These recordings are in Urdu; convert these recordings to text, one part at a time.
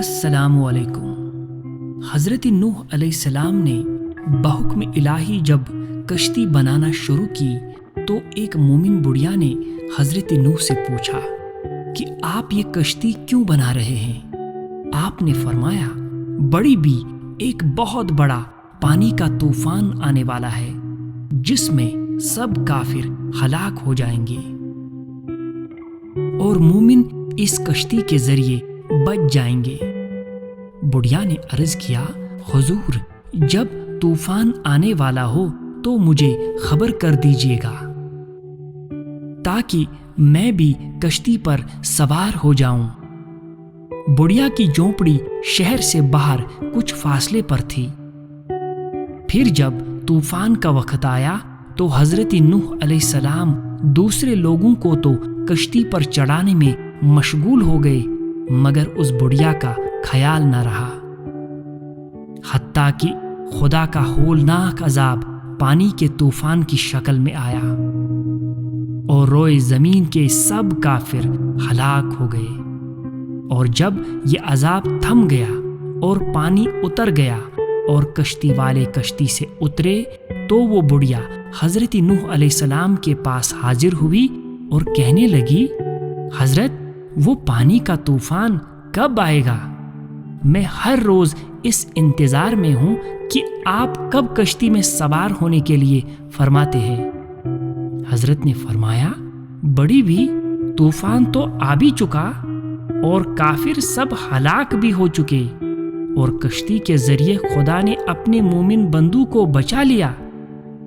السلام علیکم۔ حضرت نوح علیہ السلام نے بحکم الہی جب کشتی بنانا شروع کی تو ایک مومن بڑھیا نے حضرت نوح سے پوچھا کہ آپ یہ کشتی کیوں بنا رہے ہیں؟ آپ نے فرمایا، بڑی بھی ایک بہت بڑا پانی کا طوفان آنے والا ہے جس میں سب کافر ہلاک ہو جائیں گے اور مومن اس کشتی کے ذریعے بچ جائیں گے۔ بڑھیا نے عرض کیا، حضور جب طوفان آنے والا ہو تو مجھے خبر کر دیجیے گا تاکہ میں بھی کشتی پر سوار ہو جاؤں۔ بڑھیا کی جھونپڑی شہر سے باہر کچھ فاصلے پر تھی۔ پھر جب طوفان کا وقت آیا تو حضرت نوح علیہ السلام دوسرے لوگوں کو تو کشتی پر چڑھانے میں مشغول ہو گئے مگر اس بڑھیا کا خیال نہ رہا، حتیٰ کہ خدا کا ہولناک عذاب پانی کے طوفان کی شکل میں آیا اور روئے زمین کے سب کافر ہلاک ہو گئے۔ اور جب یہ عذاب تھم گیا اور پانی اتر گیا اور کشتی والے کشتی سے اترے تو وہ بڑھیا حضرت نوح علیہ السلام کے پاس حاضر ہوئی اور کہنے لگی، حضرت وہ پانی کا طوفان کب آئے گا؟ میں ہر روز اس انتظار میں ہوں کہ آپ کب کشتی میں سوار ہونے کے لیے فرماتے ہیں۔ حضرت نے فرمایا، بڑی بھی طوفان تو آ بھی چکا اور کافر سب ہلاک بھی ہو چکے اور کشتی کے ذریعے خدا نے اپنے مومن بندو کو بچا لیا،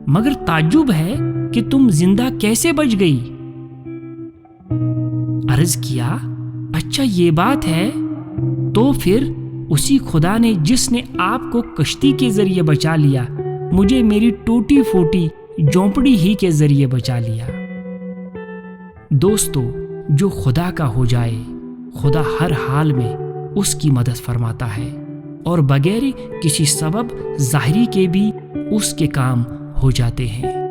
مگر تعجب ہے کہ تم زندہ کیسے بچ گئی؟ عرض کیا، اچھا یہ بات ہے تو پھر اسی خدا نے جس نے آپ کو کشتی کے ذریعے بچا لیا مجھے میری ٹوٹی پھوٹی جھونپڑی ہی کے ذریعے بچا لیا۔ دوستو، جو خدا کا ہو جائے خدا ہر حال میں اس کی مدد فرماتا ہے اور بغیر کسی سبب ظاہری کے بھی اس کے کام ہو جاتے ہیں۔